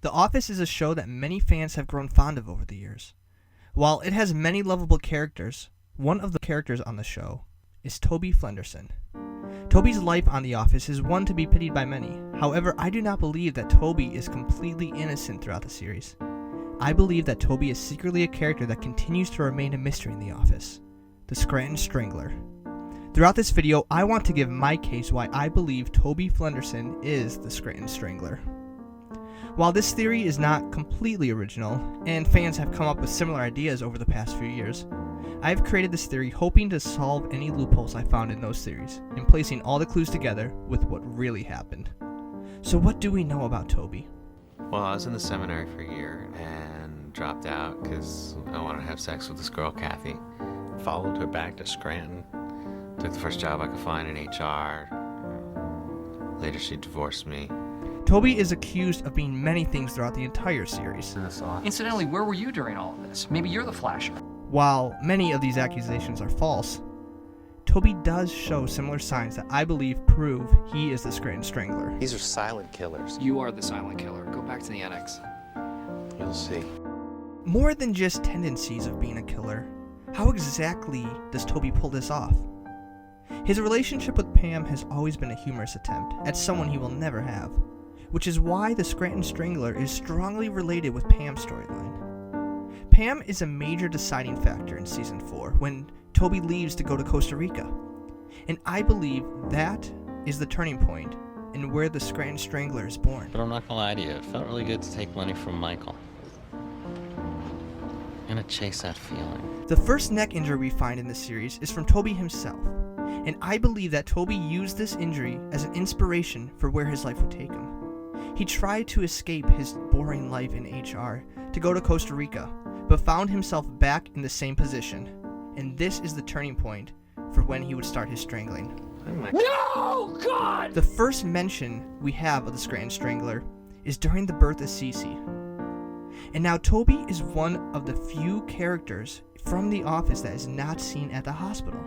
The Office is a show that many fans have grown fond of over the years. While it has many lovable characters, one of the characters on the show is Toby Flenderson. Toby's life on The Office is one to be pitied by many. However, I do not believe that Toby is completely innocent throughout the series. I believe that Toby is secretly a character that continues to remain a mystery in The Office, the Scranton Strangler. Throughout this video, I want to give my case why I believe Toby Flenderson is the Scranton Strangler. While this theory is not completely original, and fans have come up with similar ideas over the past few years, I have created this theory hoping to solve any loopholes I found in those theories, and placing all the clues together with what really happened. So what do we know about Toby? Well, I was in the seminary for a year and dropped out because I wanted to have sex with this girl, Kathy. Followed her back to Scranton. Took the first job I could find in HR. Later, she divorced me. Toby is accused of being many things throughout the entire series. Incidentally, where were you during all of this? Maybe you're the flasher. While many of these accusations are false, Toby does show similar signs that I believe prove he is the Scranton Strangler. These are silent killers. You are the silent killer. Go back to the annex. You'll see. More than just tendencies of being a killer, how exactly does Toby pull this off? His relationship with Pam has always been a humorous attempt at someone he will never have, which is why the Scranton Strangler is strongly related with Pam's storyline. Pam is a major deciding factor in Season 4 when Toby leaves to go to Costa Rica, and I believe that is the turning point and where the Scranton Strangler is born. But I'm not gonna lie to you, it felt really good to take money from Michael. I'm gonna chase that feeling. The first neck injury we find in this series is from Toby himself, and I believe that Toby used this injury as an inspiration for where his life would take him. He tried to escape his boring life in HR to go to Costa Rica, but found himself back in the same position, and this is the turning point for when he would start his strangling. No! God! The first mention we have of the Scranton Strangler is during the birth of Cece. And now Toby is one of the few characters from The Office that is not seen at the hospital.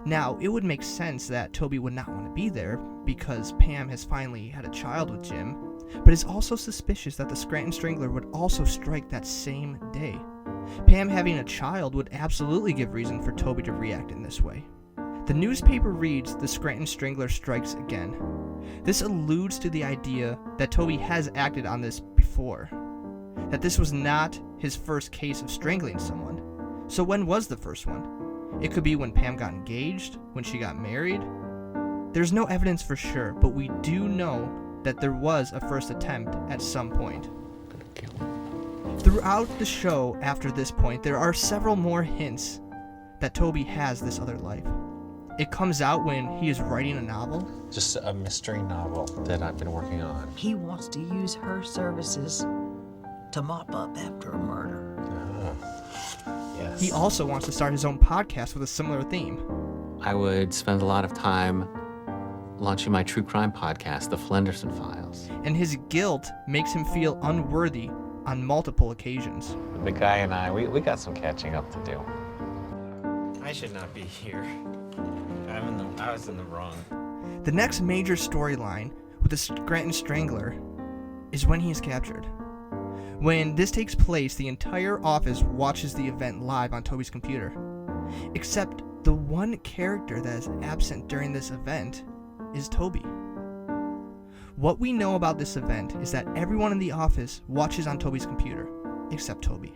Now, it would make sense that Toby would not want to be there because Pam has finally had a child with Jim, but it's also suspicious that the Scranton Strangler would also strike that same day. Pam having a child would absolutely give reason for Toby to react in this way. The newspaper reads, "The Scranton Strangler strikes again." This alludes to the idea that Toby has acted on this before, that this was not his first case of strangling someone. So when was the first one? It could be when Pam got engaged, when she got married. There's no evidence for sure, but we do know that there was a first attempt at some point. Throughout the show after this point, there are several more hints that Toby has this other life. It comes out when he is writing a novel. Just a mystery novel that I've been working on. He wants to use her services to mop up after a murder. Yes. He also wants to start his own podcast with a similar theme. I would spend a lot of time launching my true crime podcast, The Flenderson Files. And his guilt makes him feel unworthy on multiple occasions. The guy and I, we got some catching up to do. I should not be here. I was in the wrong. The next major storyline with the Scranton Strangler is when he is captured. When this takes place, the entire office watches the event live on Toby's computer. Except the one character that is absent during this event is Toby. What we know about this event is that everyone in the office watches on Toby's computer, except Toby.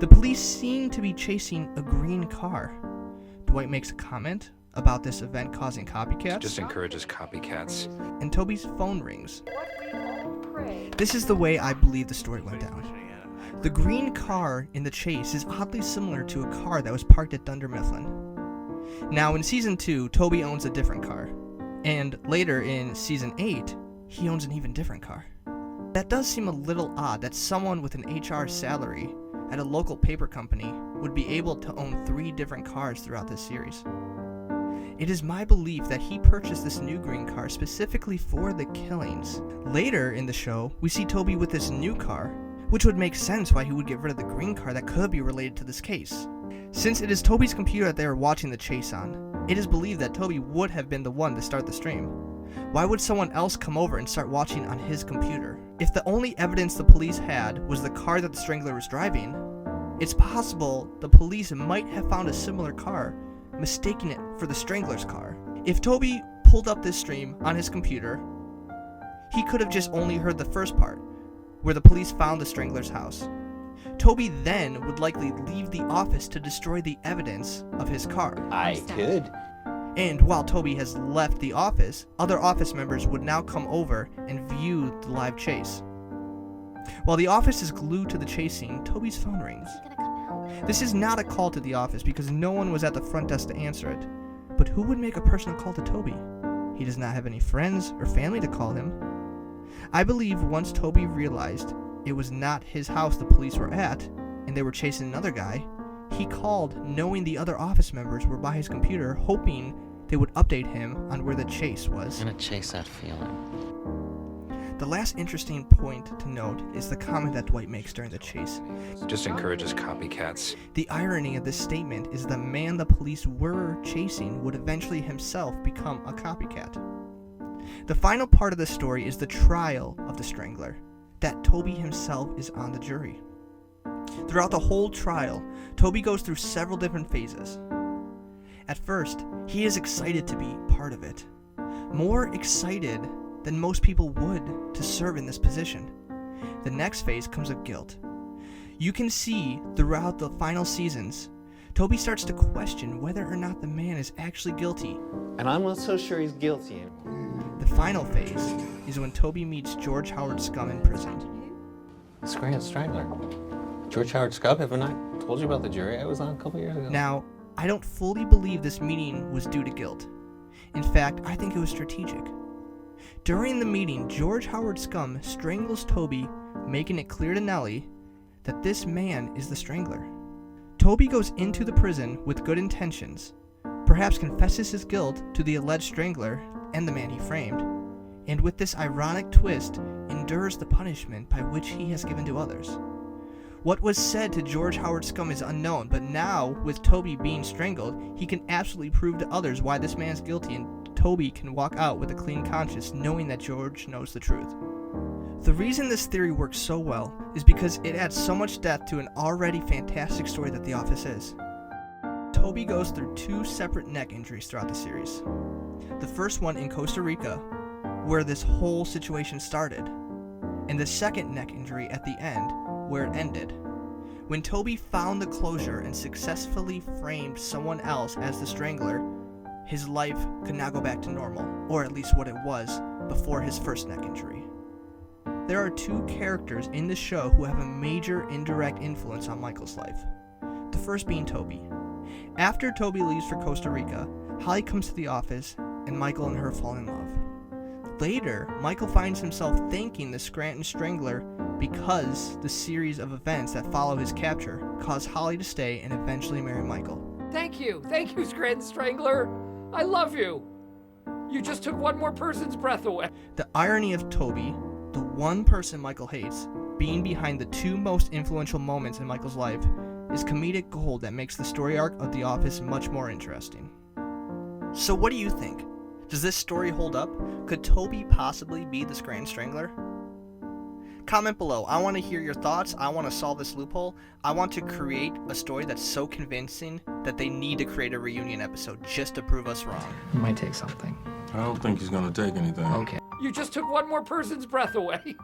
The police seem to be chasing a green car. Dwight makes a comment about this event causing copycats. Just encourages copycats. And Toby's phone rings. This is the way I believe the story went down. The green car in the chase is oddly similar to a car that was parked at Dunder Mifflin. Now in Season 2, Toby owns a different car. And later in Season 8, he owns an even different car. That does seem a little odd that someone with an HR salary at a local paper company would be able to own 3 different cars throughout this series. It is my belief that he purchased this new green car specifically for the killings. Later in the show, we see Toby with this new car, which would make sense why he would get rid of the green car that could be related to this case. Since it is Toby's computer that they are watching the chase on, it is believed that Toby would have been the one to start the stream. Why would someone else come over and start watching on his computer? If the only evidence the police had was the car that the Strangler was driving, it's possible the police might have found a similar car, mistaking it for the Strangler's car. If Toby pulled up this stream on his computer, he could have just only heard the first part, where the police found the Strangler's house. Toby then would likely leave the office to destroy the evidence of his car. I could. And while Toby has left the office, other office members would now come over and view the live chase. While the office is glued to the chase scene, Toby's phone rings. This is not a call to the office because no one was at the front desk to answer it. But who would make a personal call to Toby? He does not have any friends or family to call him. I believe once Toby realized it was not his house the police were at, and they were chasing another guy, he called knowing the other office members were by his computer, hoping they would update him on where the chase was. I'm gonna chase that feeling. The last interesting point to note is the comment that Dwight makes during the chase. Just encourages copycats. The irony of this statement is the man the police were chasing would eventually himself become a copycat. The final part of the story is the trial of the Strangler, that Toby himself is on the jury. Throughout the whole trial, Toby goes through several different phases. At first, he is excited to be part of it. More excited than most people would to serve in this position. The next phase comes of guilt. You can see throughout the final seasons, Toby starts to question whether or not the man is actually guilty. And I'm not so sure he's guilty. The final phase is when Toby meets George Howard Scum in prison. Scranton Strangler. George Howard Scub, haven't I told you about the jury I was on a couple years ago? Now, I don't fully believe this meeting was due to guilt. In fact, I think it was strategic. During the meeting, George Howard Scum strangles Toby, making it clear to Nellie that this man is the Strangler. Toby goes into the prison with good intentions, perhaps confesses his guilt to the alleged Strangler and the man he framed, and with this ironic twist, endures the punishment by which he has given to others. What was said to George Howard Scum is unknown, but now, with Toby being strangled, he can absolutely prove to others why this man is guilty, and Toby can walk out with a clean conscience knowing that George knows the truth. The reason this theory works so well is because it adds so much depth to an already fantastic story that The Office is. Toby goes through two separate neck injuries throughout the series. The first one in Costa Rica, where this whole situation started, and the second neck injury at the end, where it ended. When Toby found the closure and successfully framed someone else as the Strangler, his life could now go back to normal, or at least what it was before his first neck injury. There are two characters in the show who have a major indirect influence on Michael's life. The first being Toby. After Toby leaves for Costa Rica, Holly comes to the office and Michael and her fall in love. Later, Michael finds himself thanking the Scranton Strangler because the series of events that follow his capture cause Holly to stay and eventually marry Michael. Thank you, Scranton Strangler. I love you. You just took one more person's breath away. The irony of Toby, the one person Michael hates, being behind the two most influential moments in Michael's life, is comedic gold that makes the story arc of The Office much more interesting. So what do you think? Does this story hold up? Could Toby possibly be the Scranton Strangler? Comment below. I want to hear your thoughts. I want to solve this loophole. I want to create a story that's so convincing that they need to create a reunion episode just to prove us wrong. It might take something. I don't think he's gonna take anything. Okay. You just took one more person's breath away.